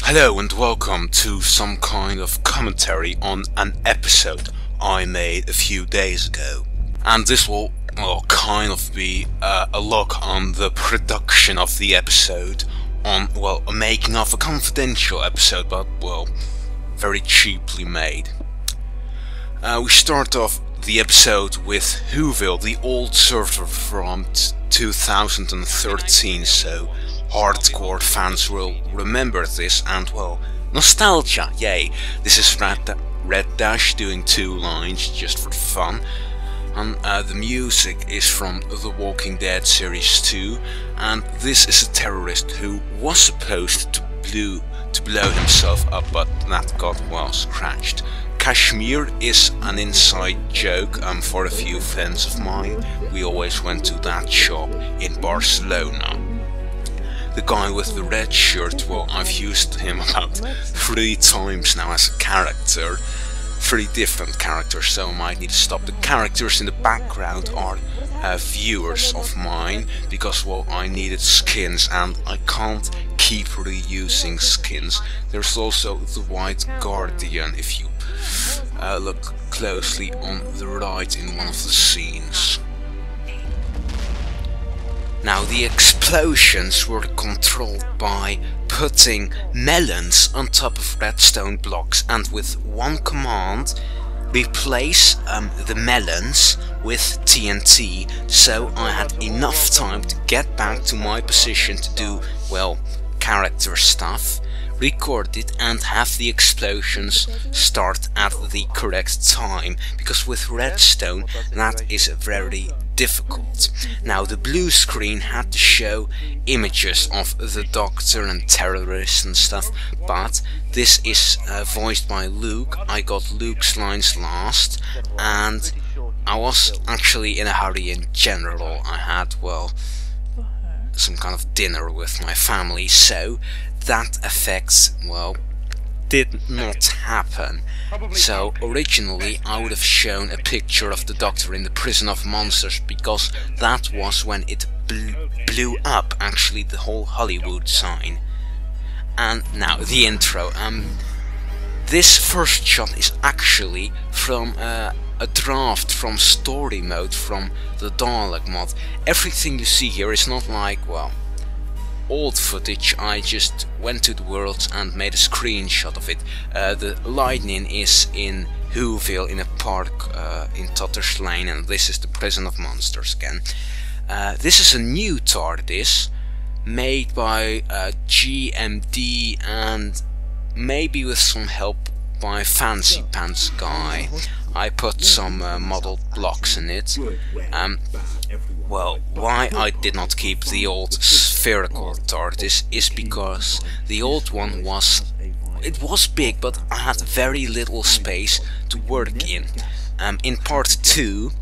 Hello and welcome to some kind of commentary on an episode I made a few days ago. And this will, kind of be a look on the production of the episode, on, a making of a confidential episode, but, very cheaply made. We start off the episode with Whoville, the old server from 2013, so hardcore fans will remember this, and nostalgia, yay. This is Red Dash doing 2 lines just for fun, and the music is from The Walking Dead Series 2, and this is a terrorist who was supposed to blow himself up, but that got scratched. Kashmir is an inside joke for a few friends of mine. We always went to that shop in Barcelona. The guy with the red shirt, I've used him about 3 times now as a character. 3 different characters, so I might need to stop. The characters in the background are viewers of mine, because I needed skins and I can't keep reusing skins. There's also the White Guardian if you look closely on the right in one of the scenes. Now the explosions were controlled by putting melons on top of redstone blocks, and with one command replace the melons with TNT, so I had enough time to get back to my position to do, character stuff, record it and have the explosions start at the correct time, because with redstone that is very difficult. Now the blue screen had to show images of the doctor and terrorists and stuff, but this is voiced by Luke. I got Luke's lines last, and I was actually in a hurry in general. I had, some kind of dinner with my family, so that effect, did not happen. So originally I would have shown a picture of the doctor in the prison of monsters, because that was when it blew up, actually, the whole Hollywood sign. And now the intro. This first shot is actually from a draft from story mode from the Dalek mod. Everything you see here is not like, old footage. I just went to the world and made a screenshot of it. The lightning is in Whoville in a park in Tutter's Lane, and this is the prison of monsters again. This is a new TARDIS made by GMD and maybe with some help by Fancy Pants guy. I put some model blocks in it. Why I did not keep the old spherical TARDIS is because the old one was big, but I had very little space to work in. In part 2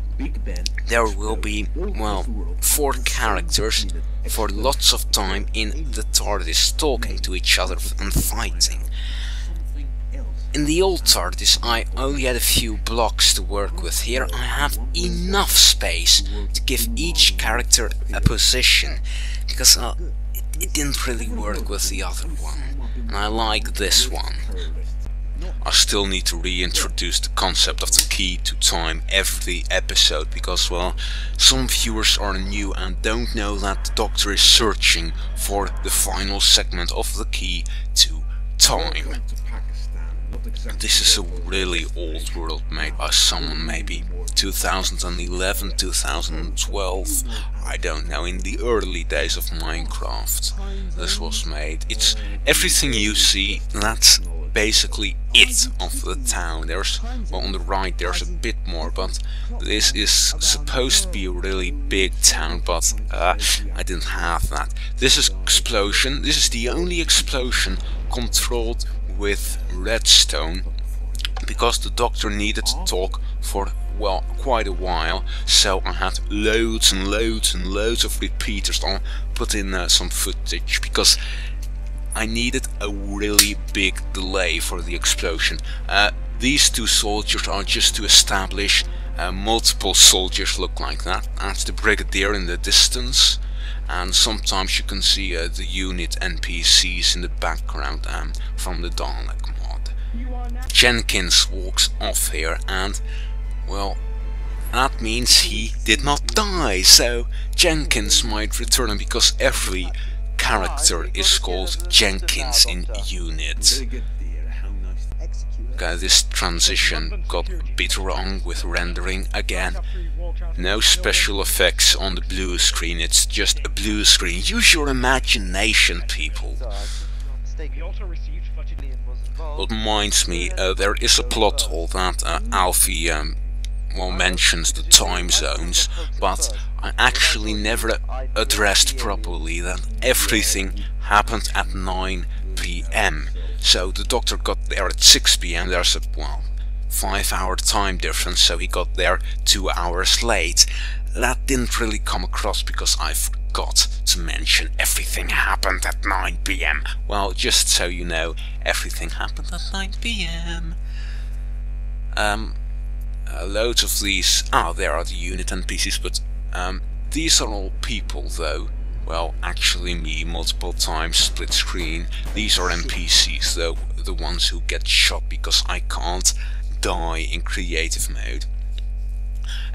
there will be 4 characters for lots of time in the TARDIS, talking to each other and fighting. In the old TARDIS I only had a few blocks to work with. Here I have enough space to give each character a position, because it didn't really work with the other one, and I like this one. I still need to reintroduce the concept of the key to time every episode, because some viewers are new and don't know that the Doctor is searching for the final segment of the key to time. This is a really old world made by someone, maybe 2011, 2012, I don't know, in the early days of Minecraft this was made. It's everything you see, that's basically it of the town. There's, on the right there's a bit more, but this is supposed to be a really big town, but I didn't have that. This is explosion, this is the only explosion controlled with redstone, because the Doctor needed to talk for quite a while, so I had loads and loads and loads of repeaters. I'll put in some footage because I needed a really big delay for the explosion. These 2 soldiers are just to establish multiple soldiers look like that. That's the Brigadier in the distance, and sometimes you can see the unit NPCs in the background from the Dalek mod. Jenkins walks off here, and well, that means he did not die, so Jenkins might return, because every character is called Jenkins in unit. Okay, this transition got a bit wrong with rendering again. No special effects on the blue screen, it's just a blue screen. Use your imagination, people. What reminds me, there is a plot hole that Alfie well, mentions the time zones, but I actually never addressed properly that everything happened at 9 PM. So the Doctor got there at 6 PM, there's a, well, 5-hour time difference, so he got there 2 hours late. That didn't really come across because I forgot to mention everything happened at 9 PM. Well, just so you know, everything happened at 9 PM. Loads of these, there are the unit NPCs, but these are all people though. Well, actually me, multiple times, split screen. These are NPCs though, the ones who get shot because I can't die in creative mode.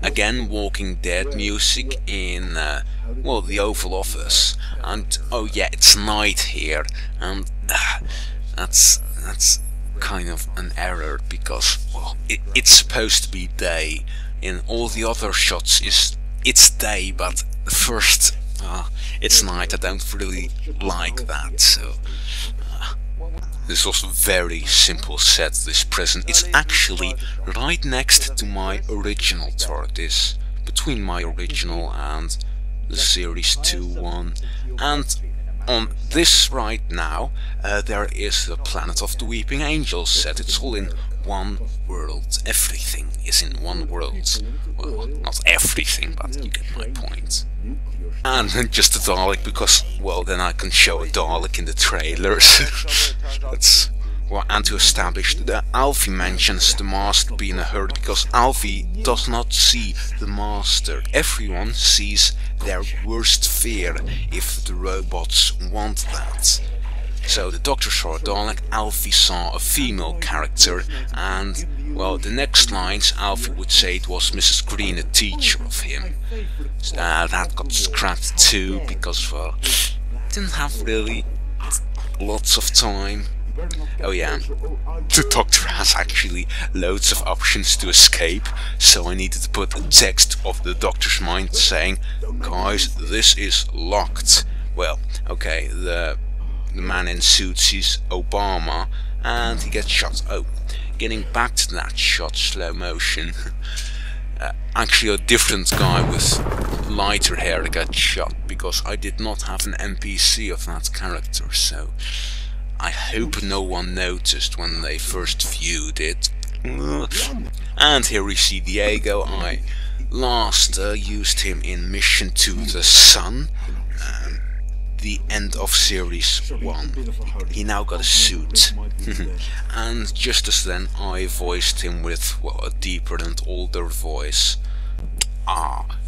Again, Walking Dead music in, well, the Oval Office. And, oh yeah, it's night here, and that's kind of an error, because, well, it's supposed to be day. In all the other shots it's day, but first it's night. I don't really like that, so this was a very simple set, this prison. It's actually right next to my original TARDIS, between my original and the Series 2 one. And on this right now, there is the Planet of the Weeping Angels set. It's all in one world. Everything is in one world. Well, not everything, but you get my point. And then just a Dalek, because, well, then I can show a Dalek in the trailers. That's, well, and to establish that Alfie mentions the Master be in a hurry, because Alfie does not see the Master. Everyone sees their worst fear if the robots want that. So the Doctor saw a Dalek, Alfie saw a female character, and, well, the next lines Alfie would say it was Mrs. Green, a teacher of him. That got scrapped too, because, well, didn't have really lots of time. Oh yeah, the Doctor has actually loads of options to escape, so I needed to put a text of the Doctor's mind saying, guys, this is locked. Well, okay, the man in suit sees Obama and he gets shot. Oh, getting back to that shot, slow motion. Actually a different guy with lighter hair got shot, because I did not have an NPC of that character, so I hope no one noticed when they first viewed it. And here we see Diego. I last used him in Mission to the Sun, the end of Series 1. He now got a suit. And just as then I voiced him with, well, a deeper and older voice.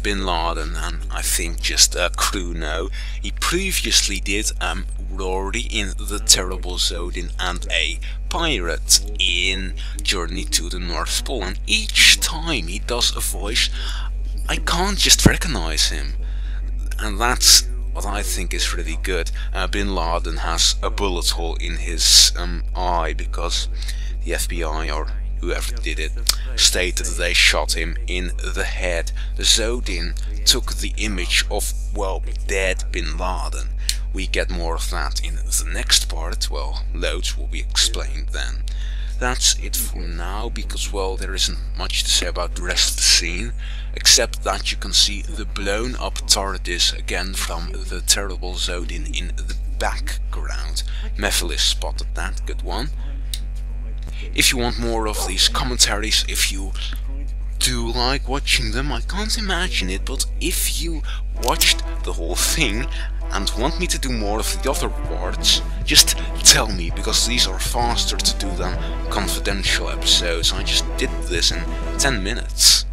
Bin Laden, and I think just a crew now. He previously did Rory in The Terrible Zodin and a pirate in Journey to the North Pole, and each time he does a voice I can't just recognize him, and that's what I think is really good. Bin Laden has a bullet hole in his eye because the FBI or whoever did it stated that they shot him in the head. The Zodin took the image of, well, dead Bin Laden. We get more of that in the next part. Well, loads will be explained then. That's it for now, because, well, there isn't much to say about the rest of the scene, except that you can see the blown up TARDIS again from The Terrible Zodin in the background. Mephilis spotted that, good one. If you want more of these commentaries, if you do like watching them, I can't imagine it, but if you watched the whole thing and want me to do more of the other parts, just tell me, because these are faster to do than confidential episodes. I just did this in 10 minutes.